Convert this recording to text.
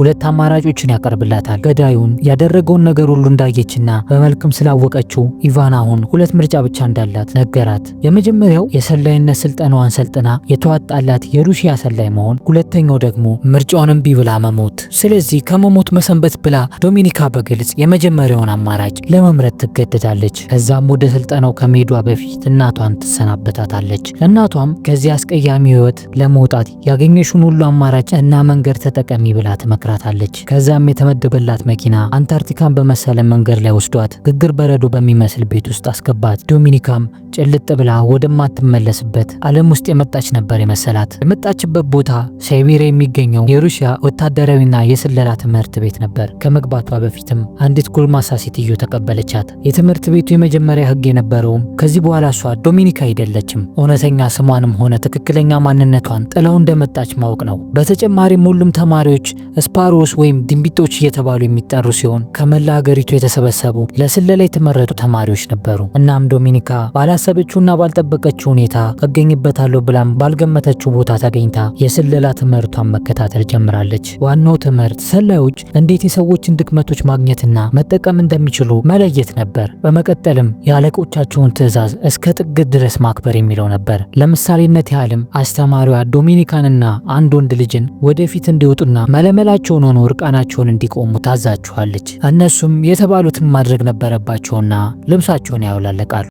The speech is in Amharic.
ሁለት አማራጮችን ያቀርብላታል። ገዳዩን ያደረገውን ነገር ሁሉ እንዳየችና በመልክም ስላወቀችው ኢቫን አሁን ሁለት ምርጫ ብቻ እንዳላት ነገራት። የመጀመሪያው የሰላይነት ስልጠናዋን ሰልጥና የተዋጣላት የሩሲያ ሰላይ መሆን፣ ሁለተኛው ደግሞ ምርጫውን እምቢ ብላ መሞት። ስለዚህ ከመሞት መሰንበት ብላ ዶሚኒካ በግልጽ የመጀመሪያውን አማራጭ ለመምረጥ ትገደዳለች። ከዛም ወደ ስልጠናው ከመሄዷ በፊት እናቷን ትሰናበታታለች። እናቷም ከዚህ አስቀያሚ ህይወት ለመውጣት ያገኘሽውን ሁሉ አማራጭ እና መንገድ ተጠቀሚ ብላ ትመክራታለች። ከዛም የተመደበላት መኪና አንታርክቲካን በመሰለ መንገድ ላይ ወስዷት ግግር በረዶ በሚመስል ቤት ውስጥ አስገባት። ዶሚኒካም ጭልጥ ብላ ወደማትመለስበት ዓለም ውስጥ የመጣች ነበር የመሰላት። የመጣችበት ቦታ ሳይቤሪያ የሚገኘው የሩሲያ ወታደራዊና የስለላ ትምህርት ቤት ነበር። ከመግባቷ በፊትም አንዲት ጎልማሳ ሴትዮ ተቀበለቻት። የትምህርት ቤቱ የመጀመሪያ ህግ የነበረውም ከዚህ በኋላ እሷ ዶሚኒካ አይደለችም፣ እውነተኛ ስሟንም ሆነ ትክክለኛ ማንነቷን ጥለው እንደመጣች ማወቅ ነው። በተጨማሪም ሁሉም ተማሪዎች ስፓሮስ ወይም ድንቢጦች እየተባሉ የሚጠሩ ሲሆን ከመላ ሀገሪቱ የተሰበሰቡ ለስለላ የተመረጡ ተማሪዎች ነበሩ። እናም ዶሚኒካ ባላሰበችውና ባልጠበቀችው ሁኔታ እገኝበታለሁ ብላም ባልገመተችው ቦታ ተገኝታ የስለላ ትምህርቷን መከታተል ጀምራለች። ዋናው ትምህርት ሰላዮች እንዴት የሰዎችን ድክመቶች ማግኘትና መጠቀም እንደሚችሉ መለየት ነበር። በመቀጠልም የአለቆቻቸውን ትዕዛዝ እስከ ጥግ ድረስ ማክበር የሚለው ነበር። ለምሳሌነት ያህልም አስተማሪዋ ዶሚኒካንና አንድ ወንድ ልጅን ወደፊት እንዲወጡና መለመላቸውን ሆኖ እርቃናቸውን እንዲቆሙ ታዛቸዋለች። እነሱም የተባሉትን ማድረግ ነበረባቸውና ልብሳቸውን ያውላለቃሉ።